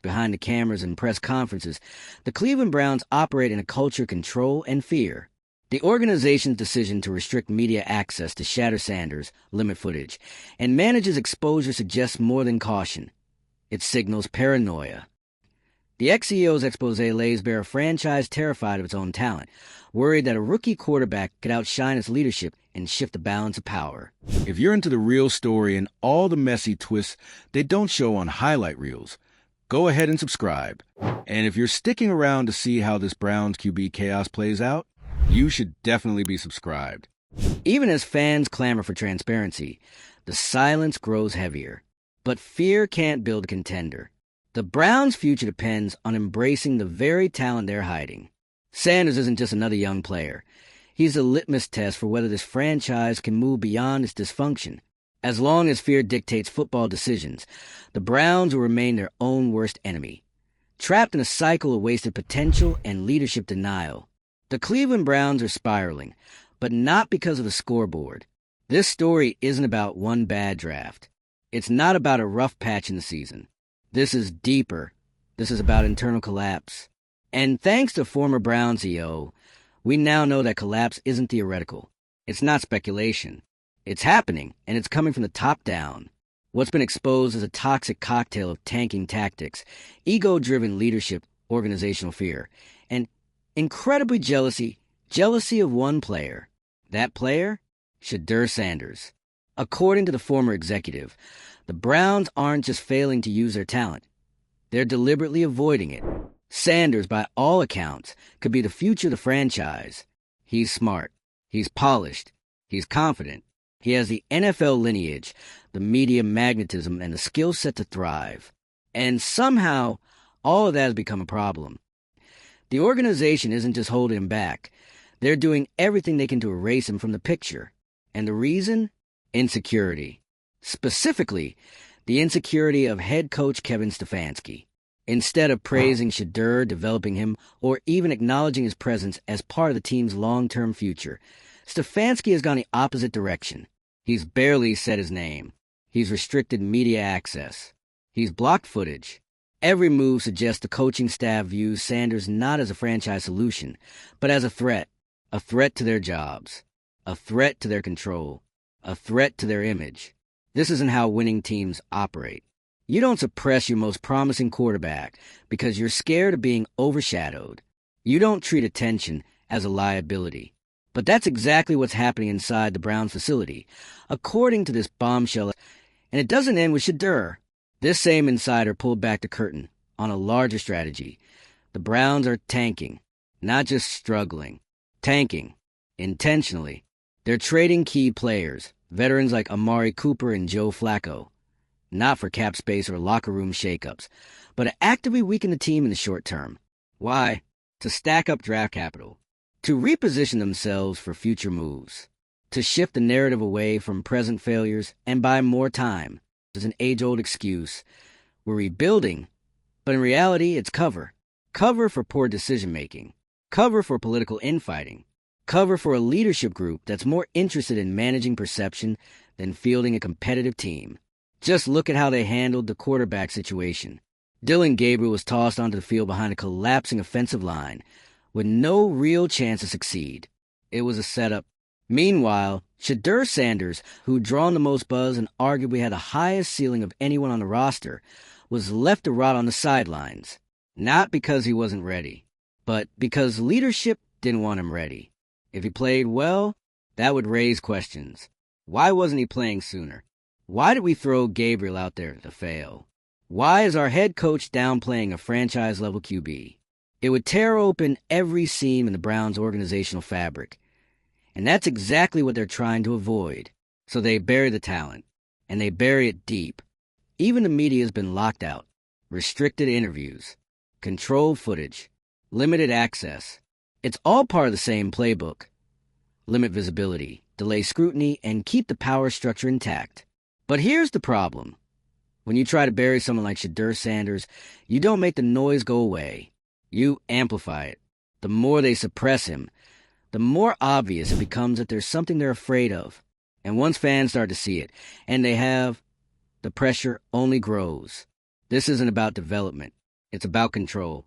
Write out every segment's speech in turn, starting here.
behind the cameras and press conferences, the Cleveland Browns operate in a culture of control and fear. The organization's decision to restrict media access to Shedeur Sanders' limit footage and manage his exposure suggests more than caution. It signals paranoia. The ex-CEO's expose lays bare a franchise terrified of its own talent, worried that a rookie quarterback could outshine its leadership and shift the balance of power. If you're into the real story and all the messy twists they don't show on highlight reels, go ahead and subscribe. And if you're sticking around to see how this Browns QB chaos plays out, you should definitely be subscribed. Even as fans clamor for transparency, the silence grows heavier. But fear can't build a contender. The Browns' future depends on embracing the very talent they're hiding. Sanders isn't just another young player. He's a litmus test for whether this franchise can move beyond its dysfunction. As long as fear dictates football decisions, the Browns will remain their own worst enemy, trapped in a cycle of wasted potential and leadership denial. The Cleveland Browns are spiraling, but not because of the scoreboard. This story isn't about one bad draft. It's not about a rough patch in the season. This is deeper. This is about internal collapse. And thanks to former Browns CEO, we now know that collapse isn't theoretical. It's not speculation. It's happening, and it's coming from the top down. What's been exposed is a toxic cocktail of tanking tactics, ego-driven leadership, organizational fear, and incredibly jealousy of one player. That player? Shedeur Sanders. According to the former executive, the Browns aren't just failing to use their talent. They're deliberately avoiding it. Sanders, by all accounts, could be the future of the franchise. He's smart. He's polished. He's confident. He has the NFL lineage, the media magnetism, and the skill set to thrive. And somehow, all of that has become a problem. The organization isn't just holding him back. They're doing everything they can to erase him from the picture. And the reason? Insecurity. Specifically, the insecurity of head coach Kevin Stefanski. Instead of praising Shedeur, developing him, or even acknowledging his presence as part of the team's long-term future, Stefanski has gone the opposite direction. He's barely said his name. He's restricted media access. He's blocked footage. Every move suggests the coaching staff views Sanders not as a franchise solution, but as a threat to their jobs, a threat to their control, a threat to their image. This isn't how winning teams operate. You don't suppress your most promising quarterback because you're scared of being overshadowed. You don't treat attention as a liability. But that's exactly what's happening inside the Browns facility, according to this bombshell. And it doesn't end with Shedeur. This same insider pulled back the curtain on a larger strategy. The Browns are tanking, not just struggling. Tanking, intentionally. They're trading key players, veterans like Amari Cooper and Joe Flacco, not for cap space or locker room shakeups, but to actively weaken the team in the short term. Why? To stack up draft capital, to reposition themselves for future moves, to shift the narrative away from present failures and buy more time. It's an age-old excuse. We're rebuilding, but in reality, it's cover. Cover for poor decision-making, cover for political infighting, cover for a leadership group that's more interested in managing perception than fielding a competitive team. Just look at how they handled the quarterback situation. Dillon Gabriel was tossed onto the field behind a collapsing offensive line with no real chance to succeed. It was a setup. Meanwhile, Shedeur Sanders, who'd drawn the most buzz and arguably had the highest ceiling of anyone on the roster, was left to rot on the sidelines. Not because he wasn't ready, but because leadership didn't want him ready. If he played well, that would raise questions. Why wasn't he playing sooner? Why did we throw Gabriel out there to fail? Why is our head coach downplaying a franchise-level QB? It would tear open every seam in the Browns' organizational fabric. And that's exactly what they're trying to avoid. So they bury the talent, and they bury it deep. Even the media has been locked out. Restricted interviews, controlled footage, limited access. It's all part of the same playbook. Limit visibility, delay scrutiny, and keep the power structure intact. But here's the problem. When you try to bury someone like Shedeur Sanders, you don't make the noise go away. You amplify it. The more they suppress him, the more obvious it becomes that there's something they're afraid of. And once fans start to see it, and they have, the pressure only grows. This isn't about development. It's about control.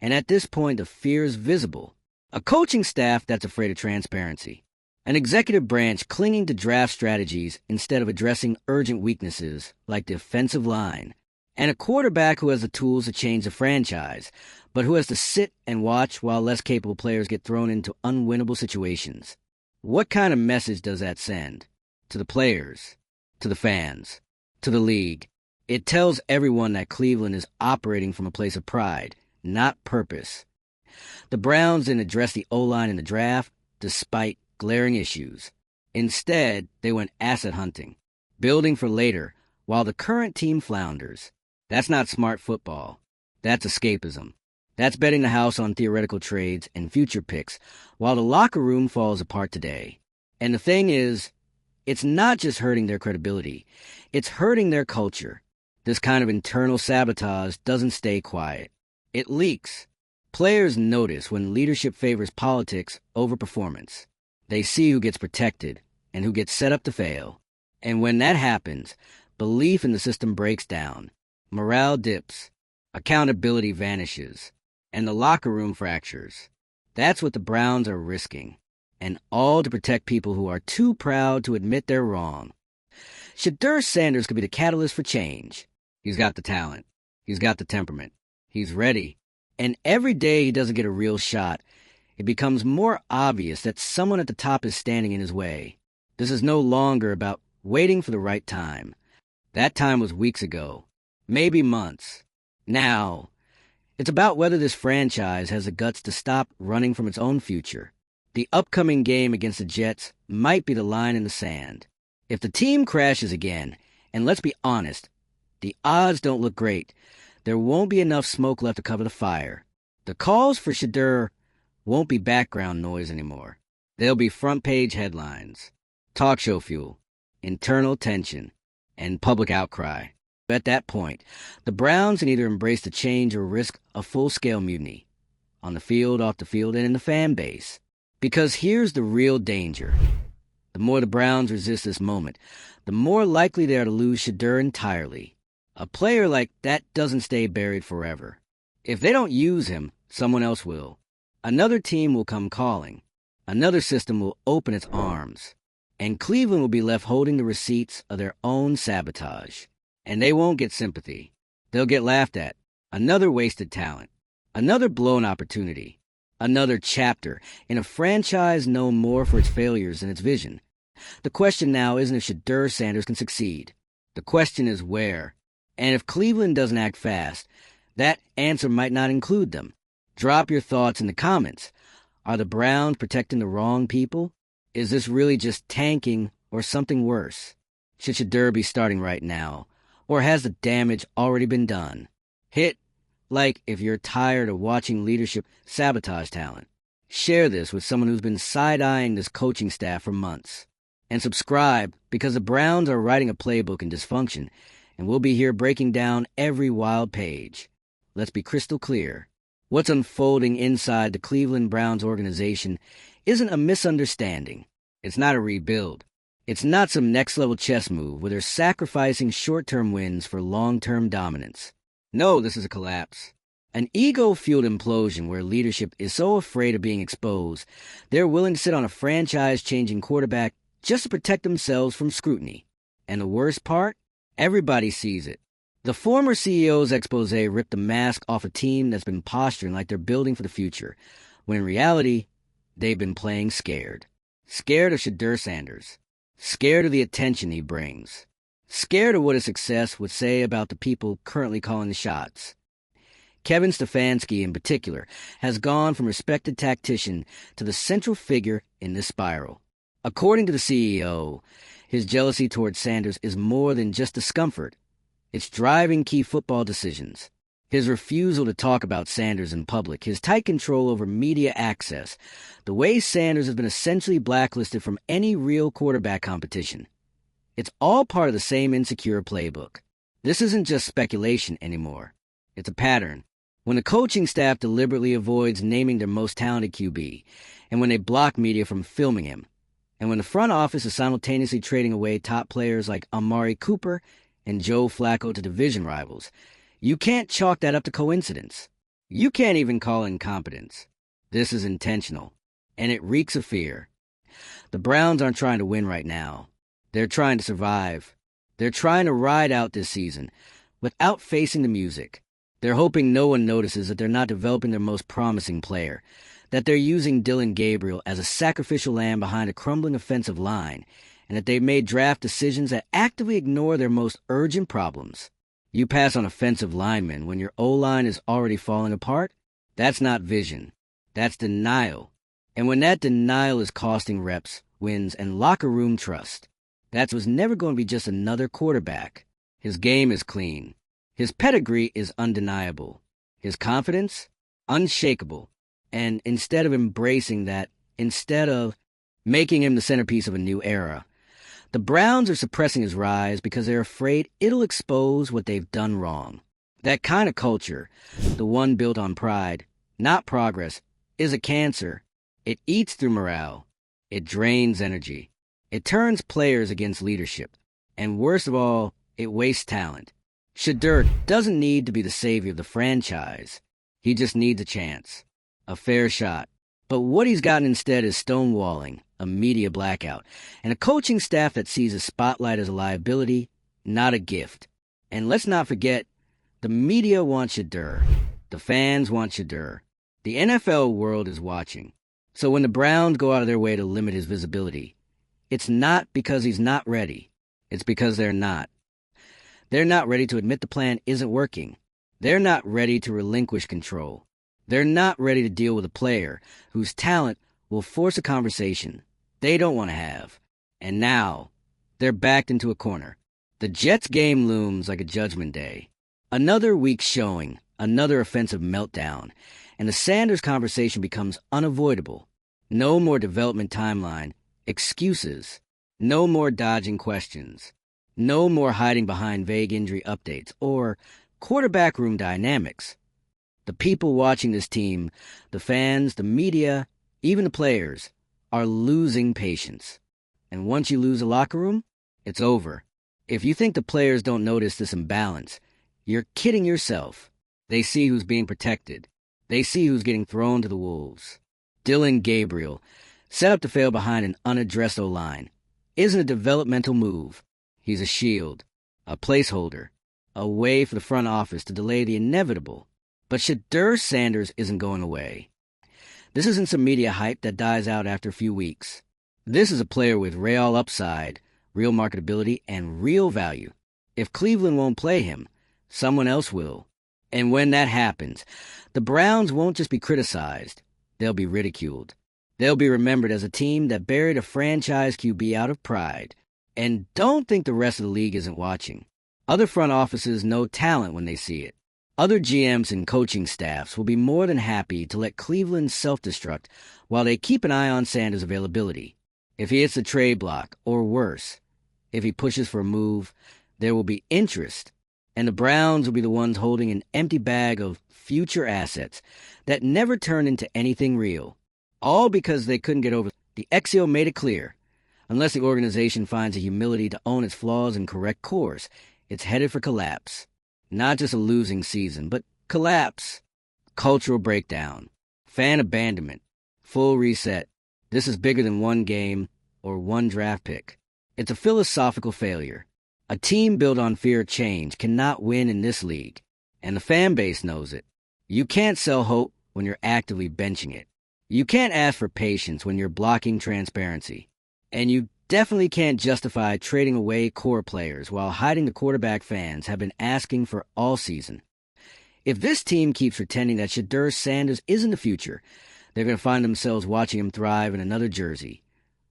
And at this point, the fear is visible. A coaching staff that's afraid of transparency. An executive branch clinging to draft strategies instead of addressing urgent weaknesses like the offensive line. And a quarterback who has the tools to change the franchise, but who has to sit and watch while less capable players get thrown into unwinnable situations. What kind of message does that send? To the players, to the fans, to the league. It tells everyone that Cleveland is operating from a place of pride, not purpose. The Browns didn't address the O-line in the draft, despite glaring issues. Instead, they went asset hunting, building for later, while the current team flounders. That's not smart football. That's escapism. That's betting the house on theoretical trades and future picks, while the locker room falls apart today. And the thing is, it's not just hurting their credibility. It's hurting their culture. This kind of internal sabotage doesn't stay quiet. It leaks. Players notice when leadership favors politics over performance. They see who gets protected and who gets set up to fail. And when that happens, belief in the system breaks down. Morale dips. Accountability vanishes. And the locker room fractures. That's what the Browns are risking. And all to protect people who are too proud to admit they're wrong. Shedeur Sanders could be the catalyst for change. He's got the talent. He's got the temperament. He's ready. And every day he doesn't get a real shot, it becomes more obvious that someone at the top is standing in his way. This is no longer about waiting for the right time. That time was weeks ago, maybe months. Now, it's about whether this franchise has the guts to stop running from its own future. The upcoming game against the Jets might be the line in the sand. If the team crashes again, and let's be honest, the odds don't look great, there won't be enough smoke left to cover the fire. The calls for Shedeur won't be background noise anymore. They'll be front-page headlines, talk show fuel, internal tension, and public outcry. At that point, the Browns can either embrace the change or risk a full-scale mutiny, on the field, off the field, and in the fan base. Because here's the real danger. The more the Browns resist this moment, the more likely they are to lose Shedeur entirely. A player like that doesn't stay buried forever. If they don't use him, someone else will. Another team will come calling. Another system will open its arms. And Cleveland will be left holding the receipts of their own sabotage. And they won't get sympathy. They'll get laughed at. Another wasted talent. Another blown opportunity. Another chapter in a franchise known more for its failures than its vision. The question now isn't if Shedeur Sanders can succeed. The question is where. And if Cleveland doesn't act fast, that answer might not include them. Drop your thoughts in the comments. Are the Browns protecting the wrong people? Is this really just tanking or something worse? Should Shedeur be starting right now? Or has the damage already been done? Hit like if you're tired of watching leadership sabotage talent. Share this with someone who's been side-eyeing this coaching staff for months. And subscribe because the Browns are writing a playbook in dysfunction, and we'll be here breaking down every wild page. Let's be crystal clear. What's unfolding inside the Cleveland Browns organization isn't a misunderstanding. It's not a rebuild. It's not some next-level chess move where they're sacrificing short-term wins for long-term dominance. No, this is a collapse. An ego-fueled implosion where leadership is so afraid of being exposed, they're willing to sit on a franchise-changing quarterback just to protect themselves from scrutiny. And the worst part? Everybody sees it. The former CEO's expose ripped the mask off a team that's been posturing like they're building for the future, when in reality, they've been playing scared. Scared of Shedeur Sanders. Scared of the attention he brings. Scared of what his success would say about the people currently calling the shots. Kevin Stefanski, in particular, has gone from respected tactician to the central figure in this spiral. According to the CEO, his jealousy towards Sanders is more than just discomfort. It's driving key football decisions. His refusal to talk about Sanders in public, his tight control over media access, the way Sanders has been essentially blacklisted from any real quarterback competition. It's all part of the same insecure playbook. This isn't just speculation anymore. It's a pattern. When the coaching staff deliberately avoids naming their most talented QB, and when they block media from filming him, and when the front office is simultaneously trading away top players like Amari Cooper and Joe Flacco to division rivals, You can't chalk that up to coincidence. You can't even call it incompetence. This is intentional, and it reeks of fear. The Browns aren't trying to win right now. They're trying to survive. They're trying to ride out this season without facing the music. They're hoping no one notices that they're not developing their most promising player, that they're using Dillon Gabriel as a sacrificial lamb behind a crumbling offensive line, and that they've made draft decisions that actively ignore their most urgent problems. You pass on offensive linemen when your O-line is already falling apart? That's not vision. That's denial. And when that denial is costing reps, wins, and locker room trust, that was never going to be just another quarterback. His game is clean. His pedigree is undeniable. His confidence, unshakable. And instead of embracing that, instead of making him the centerpiece of a new era, the Browns are suppressing his rise because they're afraid it'll expose what they've done wrong. That kind of culture, the one built on pride, not progress, is a cancer. It eats through morale. It drains energy. It turns players against leadership. And worst of all, it wastes talent. Shedeur doesn't need to be the savior of the franchise. He just needs a chance. A fair shot. But what he's gotten instead is stonewalling, a media blackout, and a coaching staff that sees a spotlight as a liability, not a gift. And let's not forget, the media wants Shedeur. The fans want Shedeur. The NFL world is watching. So when the Browns go out of their way to limit his visibility, it's not because he's not ready. It's because they're not. They're not ready to admit the plan isn't working. They're not ready to relinquish control. They're not ready to deal with a player whose talent will force a conversation they don't want to have. And now, they're backed into a corner. The Jets' game looms like a judgment day. Another week showing, another offensive meltdown, and the Sanders conversation becomes unavoidable. No more development timeline, excuses. No more dodging questions. No more hiding behind vague injury updates or quarterback room dynamics. The people watching this team, the fans, the media, even the players, are losing patience. And once you lose a locker room, it's over. If you think the players don't notice this imbalance, you're kidding yourself. They see who's being protected. They see who's getting thrown to the wolves. Dillon Gabriel, set up to fail behind an unaddressed O-line, isn't a developmental move. He's a shield, a placeholder, a way for the front office to delay the inevitable. But Shedeur Sanders isn't going away. This isn't some media hype that dies out after a few weeks. This is a player with real upside, real marketability, and real value. If Cleveland won't play him, someone else will. And when that happens, the Browns won't just be criticized. They'll be ridiculed. They'll be remembered as a team that buried a franchise QB out of pride. And don't think the rest of the league isn't watching. Other front offices know talent when they see it. Other GMs and coaching staffs will be more than happy to let Cleveland self-destruct while they keep an eye on Sanders' availability. If he hits the trade block, or worse, if he pushes for a move, there will be interest, and the Browns will be the ones holding an empty bag of future assets that never turn into anything real, all because they couldn't get over. The Exio made it clear. Unless the organization finds the humility to own its flaws and correct course, it's headed for collapse. Not just a losing season, but collapse. Cultural breakdown. Fan abandonment. Full reset. This is bigger than one game or one draft pick. It's a philosophical failure. A team built on fear of change cannot win in this league, and the fan base knows it. You can't sell hope when you're actively benching it. You can't ask for patience when you're blocking transparency. And you definitely can't justify trading away core players while hiding the quarterback fans have been asking for all season. If this team keeps pretending that Shedeur Sanders isn't the future, they're going to find themselves watching him thrive in another jersey,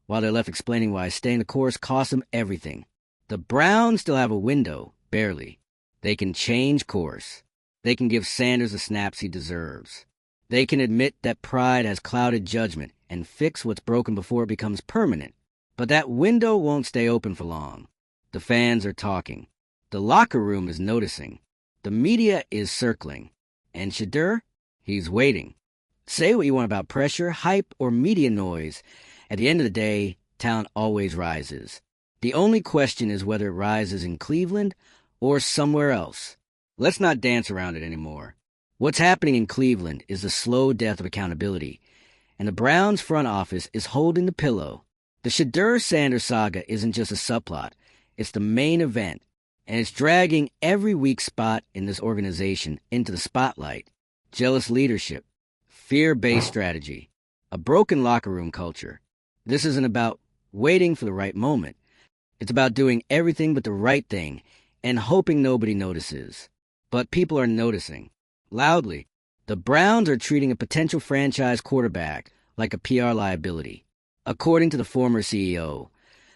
while they're left explaining why staying the course costs them everything. The Browns still have a window, barely. They can change course. They can give Sanders the snaps he deserves. They can admit that pride has clouded judgment and fix what's broken before it becomes permanent. But that window won't stay open for long. The fans are talking. The locker room is noticing. The media is circling. And Shedeur, he's waiting. Say what you want about pressure, hype, or media noise. At the end of the day, talent always rises. The only question is whether it rises in Cleveland or somewhere else. Let's not dance around it anymore. What's happening in Cleveland is the slow death of accountability, and the Browns front office is holding the pillow. The Shedeur Sanders saga isn't just a subplot, it's the main event, and it's dragging every weak spot in this organization into the spotlight. Jealous leadership, fear-based strategy, a broken locker room culture. This isn't about waiting for the right moment. It's about doing everything but the right thing and hoping nobody notices. But people are noticing. Loudly. The Browns are treating a potential franchise quarterback like a PR liability. According to the former CEO,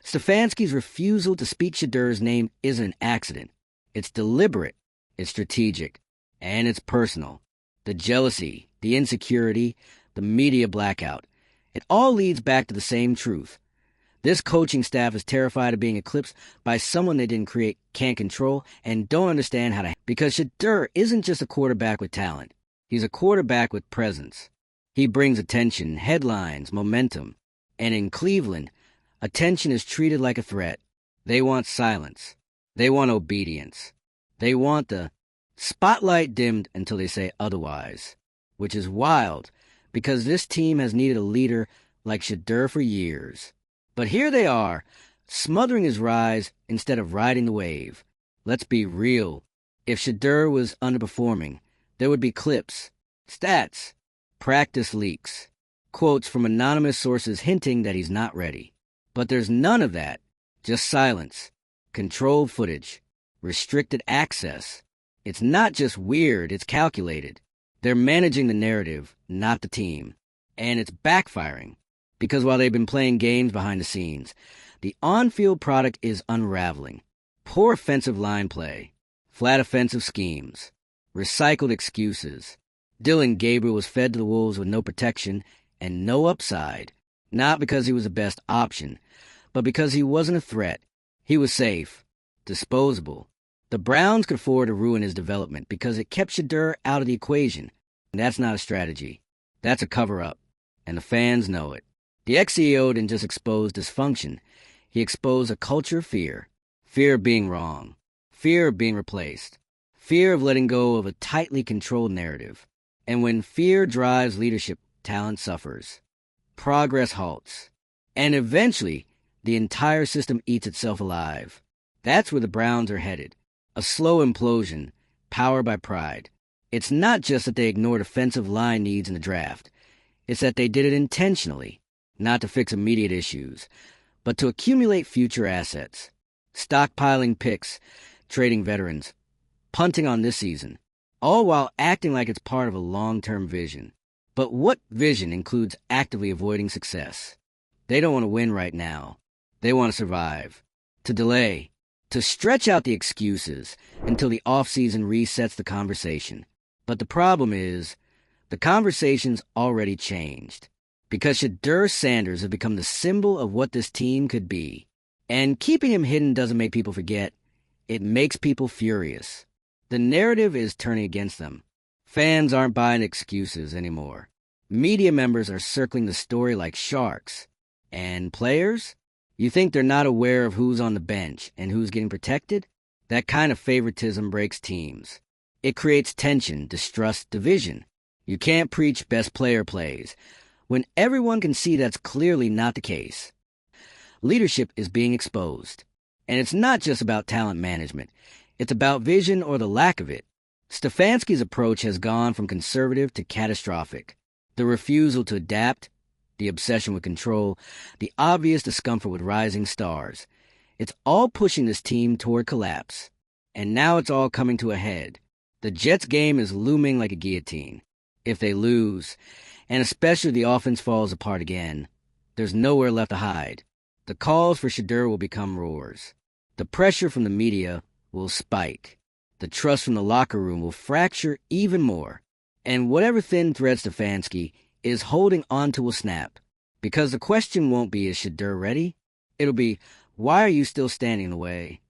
Stefanski's refusal to speak Shedeur's name isn't an accident. It's deliberate, it's strategic, and it's personal. The jealousy, the insecurity, the media blackout, it all leads back to the same truth. This coaching staff is terrified of being eclipsed by someone they didn't create, can't control, and don't understand how to. Because Shedeur isn't just a quarterback with talent. He's a quarterback with presence. He brings attention, headlines, momentum. And in Cleveland, attention is treated like a threat. They want silence. They want obedience. They want the spotlight dimmed until they say otherwise. Which is wild, because this team has needed a leader like Shedeur for years. But here they are, smothering his rise instead of riding the wave. Let's be real. If Shedeur was underperforming, there would be clips, stats, practice leaks, quotes from anonymous sources hinting that he's not ready. But there's none of that. Just silence, controlled footage, restricted access. It's not just weird, it's calculated. They're managing the narrative, not the team. And it's backfiring. Because while they've been playing games behind the scenes, the on-field product is unraveling. Poor offensive line play, flat offensive schemes, recycled excuses. Dillon Gabriel was fed to the Wolves with no protection and no upside, not because he was the best option, but because he wasn't a threat. He was safe, disposable. The Browns could afford to ruin his development because it kept Shedeur out of the equation. And that's not a strategy. That's a cover-up, and the fans know it. The ex-CEO didn't just expose dysfunction. He exposed a culture of fear. Fear of being wrong. Fear of being replaced. Fear of letting go of a tightly controlled narrative. And when fear drives leadership, talent suffers. Progress halts. And eventually, the entire system eats itself alive. That's where the Browns are headed. A slow implosion, powered by pride. It's not just that they ignored offensive line needs in the draft. It's that they did it intentionally. Not to fix immediate issues, but to accumulate future assets. Stockpiling picks, trading veterans, punting on this season, all while acting like it's part of a long-term vision. But what vision includes actively avoiding success? They don't want to win right now. They want to survive, to delay, to stretch out the excuses until the off-season resets the conversation. But the problem is, the conversation's already changed. Because Shedeur Sanders has become the symbol of what this team could be. And keeping him hidden doesn't make people forget. It makes people furious. The narrative is turning against them. Fans aren't buying excuses anymore. Media members are circling the story like sharks. And players? You think they're not aware of who's on the bench and who's getting protected? That kind of favoritism breaks teams. It creates tension, distrust, division. You can't preach best player plays when everyone can see that's clearly not the case. Leadership is being exposed. And it's not just about talent management. It's about vision or the lack of it. Stefanski's approach has gone from conservative to catastrophic. The refusal to adapt, the obsession with control, the obvious discomfort with rising stars. It's all pushing this team toward collapse. And now it's all coming to a head. The Jets' game is looming like a guillotine. If they lose, and especially if the offense falls apart again, there's nowhere left to hide. The calls for Shedeur will become roars. The pressure from the media will spike. The trust from the locker room will fracture even more. And whatever thin thread Stefanski is holding onto will snap. Because the question won't be, is Shedeur ready? It'll be, why are you still standing in the way?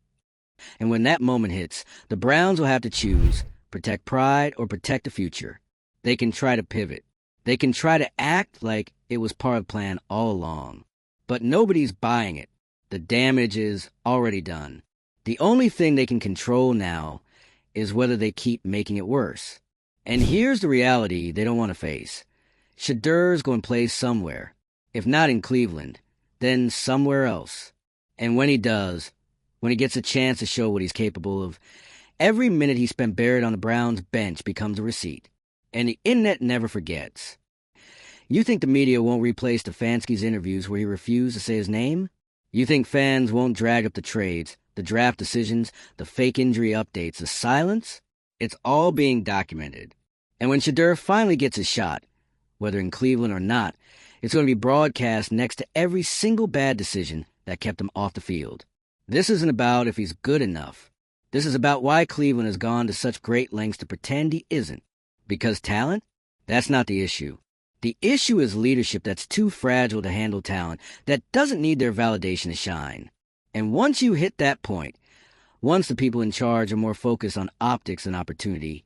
And when that moment hits, the Browns will have to choose, protect pride or protect the future. They can try to pivot. They can try to act like it was part of the plan all along. But nobody's buying it. The damage is already done. The only thing they can control now is whether they keep making it worse. And here's the reality they don't want to face. Shedeur's going to play somewhere. If not in Cleveland, then somewhere else. And when he does, when he gets a chance to show what he's capable of, every minute he spent buried on the Browns' bench becomes a receipt. And the internet never forgets. You think the media won't replay Stefanski's interviews where he refused to say his name? You think fans won't drag up the trades, the draft decisions, the fake injury updates, the silence? It's all being documented. And when Shedeur finally gets his shot, whether in Cleveland or not, it's going to be broadcast next to every single bad decision that kept him off the field. This isn't about if he's good enough. This is about why Cleveland has gone to such great lengths to pretend he isn't. Because talent? That's not the issue. The issue is leadership that's too fragile to handle talent, that doesn't need their validation to shine. And once you hit that point, once the people in charge are more focused on optics than opportunity,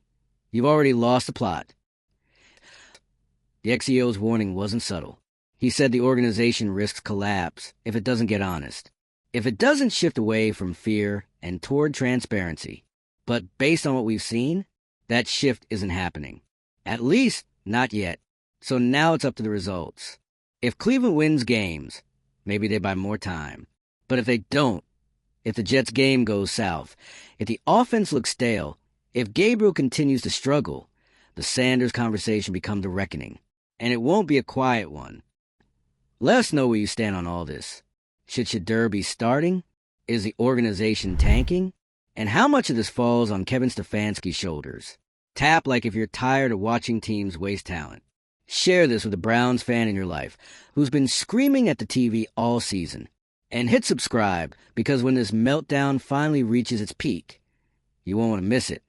you've already lost the plot. The ex-CEO's warning wasn't subtle. He said the organization risks collapse if it doesn't get honest, if it doesn't shift away from fear and toward transparency. But based on what we've seen, that shift isn't happening. At least, not yet. So now it's up to the results. If Cleveland wins games, maybe they buy more time. But if they don't, if the Jets' game goes south, if the offense looks stale, if Gabriel continues to struggle, the Sanders conversation becomes a reckoning. And it won't be a quiet one. Let us know where you stand on all this. Should Shedeur be starting? Is the organization tanking? And how much of this falls on Kevin Stefanski's shoulders? Tap like if you're tired of watching teams waste talent. Share this with a Browns fan in your life who's been screaming at the TV all season. And hit subscribe, because when this meltdown finally reaches its peak, you won't want to miss it.